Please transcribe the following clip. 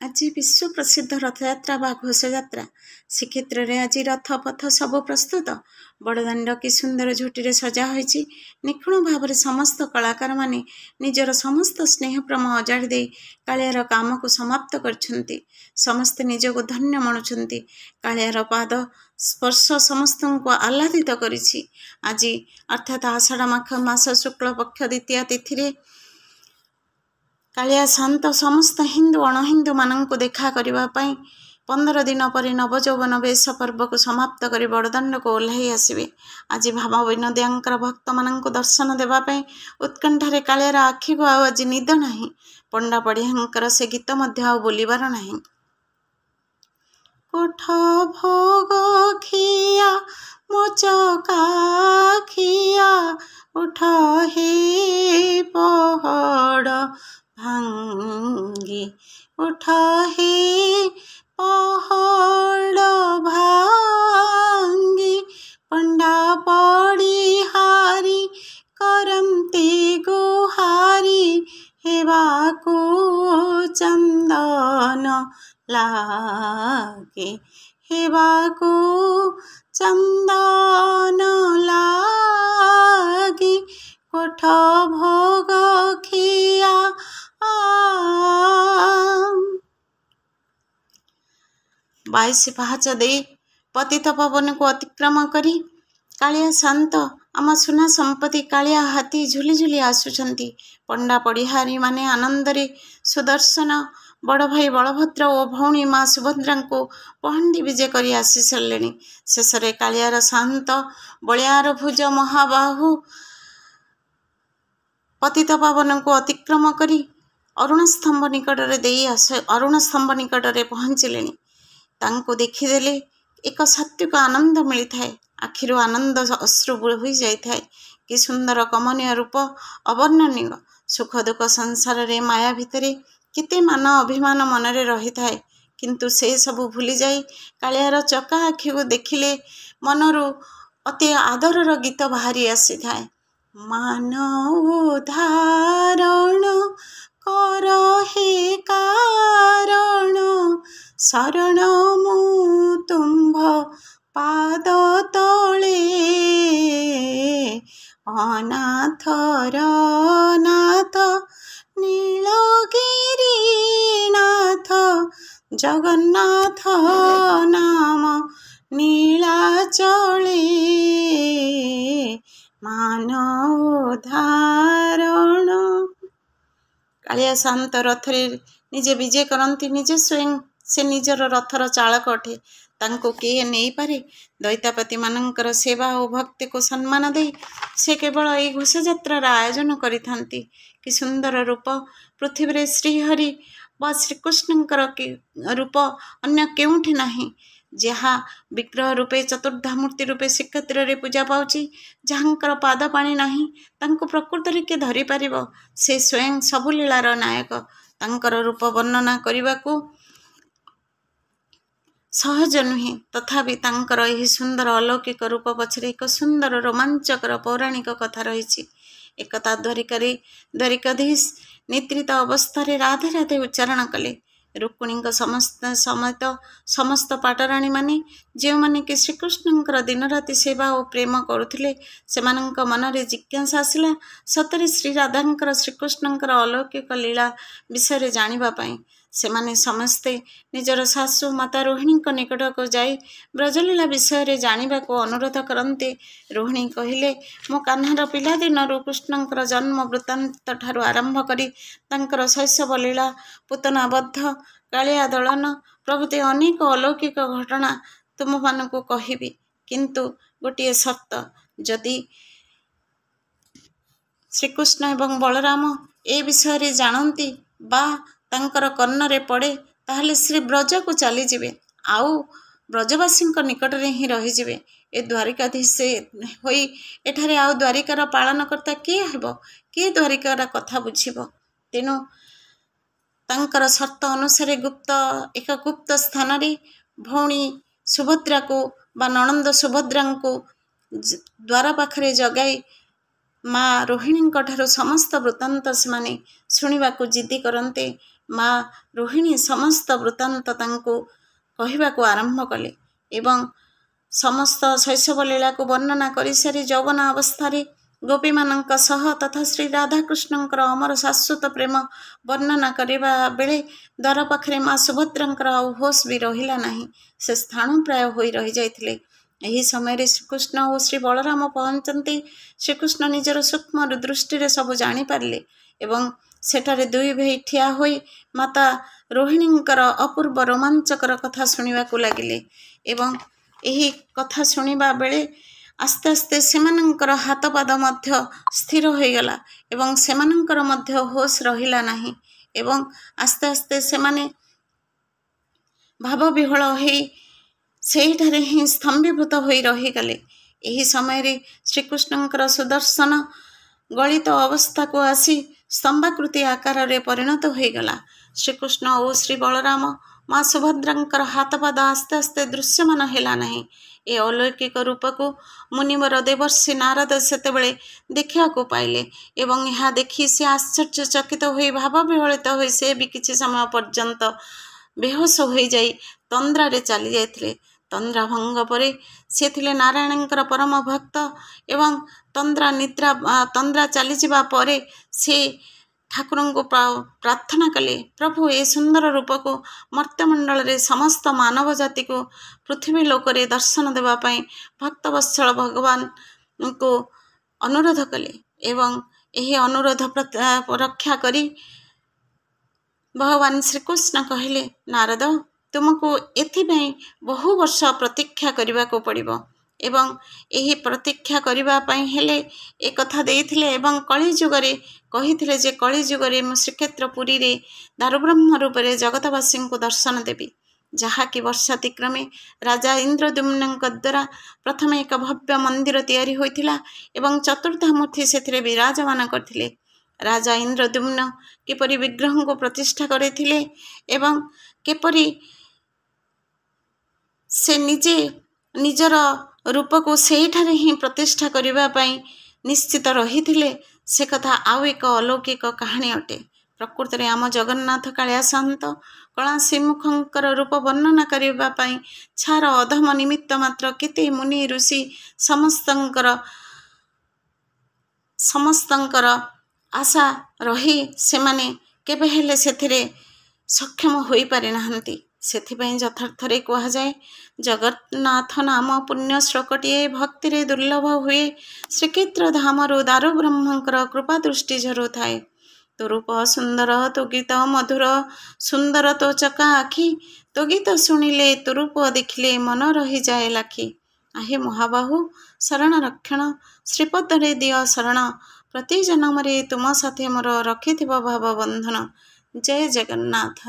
आज विश्व प्रसिद्ध रथयात्रा बा घोषयात्रा श्रीक्षेत्र में आज रथपथ सब प्रस्तुत बड़दाण्ड कि सुंदर झोटी सजा होती निखुण भाव समस्त कलाकार माने निजर समस्त स्नेह प्रेम अजाड़ी दे कालियार काम को समाप्त करछन्ति। समस्ते निजको धन्य मणुछन्ति। कालियार पाद स्पर्श समस्त को आह्लादित करिछि। आज अर्थात आषाढ़ मास शुक्ल पक्ष द्वितीय तिथि कालिया शांत समस्त हिंदू अणहिंदू मानक देखा करने 15 दिन पर नवजौवन बेश पर्व को समाप्त कर बड़दाण्ड को ओह्लाई आसवे। आज भाव विनोदियांकर भक्त मान दर्शन देवाई उत्कंठारे कालियार आखि को आज निद नहीं। पंडा पढ़ियांकर से गीत बोलिबार नहीं। कोठ भोग खिया मोचका खिया उठ हे पहड़ भांगी उठ हे पहड़ भांगी पंडा पड़ी हारी करमते गुहारी हेबाको चंदन लागे हेबाको चंदन लागे कोठ भोग खिया बाईस पाहाच दे पतित पवन को अतिक्रम करी कालिया शांत आम सुना संपत्ति कालिया हाथी झुली झुली आसुचंती। पंडा पढ़िहारी माने आनंदरे सुदर्शन बड़ भाई बलभद्र और भौणी माँ सुभद्रा को पहंडी विजय कर आसी सारे। शेष कालियार शांत बलियार भुज महाबाहु पतित पावन को अतिक्रम करी अरुण स्तंभ निकटरे पहुँचले। तांको देखीदेले एक सात्विक आनंद मिलता है। आखिर आनंद अश्रु बोहि जाए। कि सुंदर कमनीय रूप अवर्णनीय सुख दुख संसार रे माया भितरे केते मान अभिमान मनरे रही था। किंतु से सबू भूली जाई कालियार चका आखि को देखिले मनरू अति आदरर गीत बाहरी आसी थाए। मान उधारण कर हे कारण शरण मु तुम्भ पाद तले अनाथर नाथ नीलगिरीनाथ जगन्नाथ नाम नीलाचले मान उधारण। कालिया शांत रथरे निजे विजय करती निजे स्वयं से निजर रथर चालक अटे। तांको किए नहीं पारे। दैतापति मानकर सेवा और भक्ति को सम्मान दे से केवल यही घोषयात्रार आयोजन करिथांती। कि सुंदर रूप पृथ्वी श्रीहरि व श्रीकृष्णंकर रूप अन्य केउठी नहीं। जहाँ विग्रह रूपे चतुर्धामूर्ति रूपे श्रीक्षेत्र रे पूजा पाउची जहाँकर पाद पानी नहीं तांको प्रकृत रे के धरि पारिबो। से स्वयं सबु लीलार नायक। तांकर रूप वर्णना करने को सहज नुहे। तथापि तांकर यही सुंदर अलौकिक रूप पछरे एक सुंदर रोमांचकर पौराणिक कथा रही। एकता द्वारिकाधीश निद्रित अवस्था राधे राधे उच्चारण कले। रुक्मिणी समेत समस्त पाटराणी माने जो माने कि श्रीकृष्णंकर दिन राति सेवा और प्रेम करुथिले सेमानंक मनरे जिज्ञासा आसिला सतरे श्री राधांकर श्रीकृष्णंकर अलौकिक लीला विषय जानिबा पई। सेमाने समस्ते निजर सासु माता रोहिणी निकट को जाई ब्रजलीला विषय जानिबा को अनुरोध करते। रोहिणी कहिले मो कान्हार पिलादिन कृष्णंकर जन्म वृत्तांत ठारू आरंभ करी तांकर शैशव लीला पूतना बद्ध कालिया दलन प्रभृति अनेक अलौकिक घटना तुम मानकु कहिबी। किंतु गोटे शर्त जदि श्रीकृष्ण एवं बलराम ए विषय जानती बा तांकर कर्णरे पड़े ताहले श्री ब्रज को चली जिवे आउ ब्रजवासी निकट में ही रहीजे। ए द्वारिकाधीश होई एठारे आउ द्वारिकार पालन करता किए हेबो किए द्वारिकार कथा बुझिबो। तेणु तांकर शर्त अनुसार एक गुप्त स्थान रे भौणी सुभद्रा को बा नणंद सुभद्रा को द्वार पाखरे जगाई माँ रोहिणी ठारू समस्त वृत्तांत से शुणा जिद्दी करते। ମା ରୋହିଣୀ ସମସ୍ତ ବୃତ୍ତାନ୍ତ ତାଙ୍କୁ କହିବାକୁ ଆରମ୍ଭ କଲେ ଏବଂ ସମସ୍ତ ଶୈଶବ ଲୀଳାକୁ ବର୍ଣ୍ଣନା କରିସାରି ଯୌବନ ଅବସ୍ଥାରେ ଗୋପୀମାନଙ୍କ ସହ ତଥା ଶ୍ରୀ ରାଧାକୃଷ୍ଣଙ୍କର ଅମର ଶାଶ୍ୱତ ପ୍ରେମ ବର୍ଣ୍ଣନା କରିବା ବେଳେ ଦ୍ୱାର ପାଖରେ ମା ସୁଭଦ୍ରାଙ୍କର ଆଉ ହୋସ୍ ବି ରହିଲା ନାହିଁ। ସେ ସ୍ଥାଣୁପ୍ରାୟ ହୋଇ ରହିଯାଇଥିଲେ। ଏହି ସମୟରେ ଶ୍ରୀକୃଷ୍ଣ ଓ ଶ୍ରୀ ବଳରାମ ପହଞ୍ଚନ୍ତି। ଶ୍ରୀକୃଷ୍ଣ ନିଜର ସୂକ୍ଷ୍ମ ଦୃଷ୍ଟିରେ ସବୁ ଜାଣିପାରିଲେ ଏବଂ ସେଠାରେ ଦୁଇ ଭାଇ ଠିଆ ହୋଇ ମାତା ରୋହିଣୀଙ୍କର ଅପୂର୍ବ ରୋମାଞ୍ଚକର କଥା ଶୁଣିବାକୁ ଲାଗିଲେ ଏବଂ ଏହି କଥା ଶୁଣିବା ବେଳେ ଆସ୍ତେ ଆସ୍ତେ ସେମାନଙ୍କର ହାତ ପାଦ ମଧ୍ୟ ସ୍ଥିର ହୋଇଗଲା ଏବଂ ସେମାନଙ୍କର ମଧ୍ୟ ହୋସ୍ ରହିଲା ନାହିଁ ଏବଂ ଆସ୍ତେ ଆସ୍ତେ ସେମାନେ ଭାବବିହ୍ୱଳ ହୋଇ ସେଇଠାରେ ହିଁ ସ୍ତମ୍ଭୀଭୂତ ହୋଇ ରହିଗଲେ। ଏହି ସମୟରେ ଶ୍ରୀକୃଷ୍ଣଙ୍କର ସୁଦର୍ଶନ ଗଳିତ ଅବସ୍ଥାକୁ ଆସି ସ୍ତମ୍ଭାକୃତି ଆକାରରେ ପରିଣତ ହୋଇଗଲା। ଶ୍ରୀକୃଷ୍ଣ ଓ ଶ୍ରୀ ବଳରାମ ମା ସୁଭଦ୍ରାଙ୍କର ହାତପାଦ ଆସ୍ତେ ଆସ୍ତେ ଦୃଶ୍ୟମାନ ହେଲା ନାହିଁ। ଏ ଅଲୌକିକ ରୂପକୁ ମୁନିବର ଦେବର୍ଷି ନାରଦ ସେତେବେଳେ ଦେଖିବାକୁ ପାଇଲେ ଏବଂ ଏହା ଦେଖି ସେ ଆଶ୍ଚର୍ଯ୍ୟଚକିତ ହୋଇ ଭାବବିହ୍ୱଳିତ ହୋଇ ସେ ବି କିଛି ସମୟ ପର୍ଯ୍ୟନ୍ତ ବେହୋସ ହୋଇଯାଇ ତନ୍ଦ୍ରାରେ ଚାଲି ଯାଇଥିଲେ। ତନ୍ଦ୍ରା ଭଙ୍ଗ ପରେ ସେ ଥିଲେ ନାରାୟଣଙ୍କର ପରମ ଭକ୍ତ ଏବଂ ତନ୍ଦ୍ରା ଚାଲିଯିବା ପରେ ସେ ଠାକୁରଙ୍କୁ ପ୍ରାର୍ଥନା କଲେ, ପ୍ରଭୁ ଏ ସୁନ୍ଦର ରୂପକୁ ମର୍ତ୍ତ୍ୟମଣ୍ଡଳରେ ସମସ୍ତ ମାନବ ଜାତିକୁ ପୃଥିବୀ ଲୋକରେ ଦର୍ଶନ ଦେବା ପାଇଁ ଭକ୍ତବତ୍ସଳ ଭଗବାନଙ୍କୁ ଅନୁରୋଧ କଲେ ଏବଂ ଏହି ଅନୁରୋଧ ରକ୍ଷା କରି ଭଗବାନ ଶ୍ରୀକୃଷ୍ଣ କହିଲେ, ନାରଦ ତୁମକୁ ଏଥିପାଇଁ ବହୁ ବର୍ଷ ପ୍ରତୀକ୍ଷା କରିବାକୁ ପଡ଼ିବ ଏବଂ ଏହି ପ୍ରତୀକ୍ଷା କରିବା ପାଇଁ ହେଲେ ଏକଥା ଦେଇଥିଲେ ଏବଂ କଳିଯୁଗରେ କହିଥିଲେ ଯେ କଳିଯୁଗରେ ମୁଁ ଶ୍ରୀକ୍ଷେତ୍ର ପୁରୀରେ ଦାରୁବ୍ରହ୍ମ ରୂପରେ ଜଗତବାସୀଙ୍କୁ ଦର୍ଶନ ଦେବି, ଯାହାକି ବର୍ଷାତିକ୍ରମେ ରାଜା ଇନ୍ଦ୍ରଦ୍ୟୁମ୍ନଙ୍କ ଦ୍ୱାରା ପ୍ରଥମେ ଏକ ଭବ୍ୟ ମନ୍ଦିର ତିଆରି ହୋଇଥିଲା ଏବଂ ଚତୁର୍ଦ୍ଧାମୂର୍ତ୍ତି ସେଥିରେ ବିରାଜମାନ କରିଥିଲେ। ରାଜା ଇନ୍ଦ୍ରଦ୍ୟୁମ୍ନ କିପରି ବିଗ୍ରହଙ୍କୁ ପ୍ରତିଷ୍ଠା କରିଥିଲେ ଏବଂ କିପରି ସେ ନିଜେ ନିଜର ରୂପକୁ ସେଇଠାରେ ହିଁ ପ୍ରତିଷ୍ଠା କରିବା ପାଇଁ ନିଶ୍ଚିତ ରହିଥିଲେ, ସେ କଥା ଆଉ ଏକ ଅଲୌକିକ କାହାଣୀ ଅଟେ। ପ୍ରକୃତରେ ଆମ ଜଗନ୍ନାଥ କାଳିଆ ସାନ୍ତ କଳା ଶ୍ରୀମୁଖଙ୍କର ରୂପ ବର୍ଣ୍ଣନା କରିବା ପାଇଁ ଛାର ଅଧମ ନିମିତ୍ତ ମାତ୍ର କେତେ ମୁନି ଋଷି ସମସ୍ତଙ୍କର ଆଶା ରହି ସେମାନେ କେବେ ହେଲେ ସେଥିରେ ସକ୍ଷମ ହୋଇପାରିନାହାନ୍ତି। ସେଥିପାଇଁ ଯଥାର୍ଥରେ କୁହାଯାଏ, ଜଗନ୍ନାଥ ନାମ ପୁଣ୍ୟ ଶ୍ଲୋକଟିଏ ଭକ୍ତିରେ ଦୁର୍ଲଭ ହୁଏ। ଶ୍ରୀକ୍ଷେତ୍ର ଧାମରୁ ଦାରୁବ୍ରହ୍ମଙ୍କର କୃପା ଦୃଷ୍ଟି ଝରୁଥାଏ। ତୋ ରୂପ ସୁନ୍ଦର, ତୋ ଗୀତ ମଧୁର, ସୁନ୍ଦର ତୋ ଚକା ଆଖି, ତୋ ଗୀତ ଶୁଣିଲେ, ତୋ ରୂପ ଦେଖିଲେ ମନ ରହିଯାଏ ଲାଖି। ଆହେ ମହାବାହୁ ଶରଣ ରକ୍ଷଣ, ଶ୍ରୀପଦରେ ଦିଅ ଶରଣ, ପ୍ରତି ଜନ୍ମରେ ତୁମ ସାଥେ ମୋର ରଖିଥିବ ଭାବ ବନ୍ଧନ। ଜୟ ଜଗନ୍ନାଥ।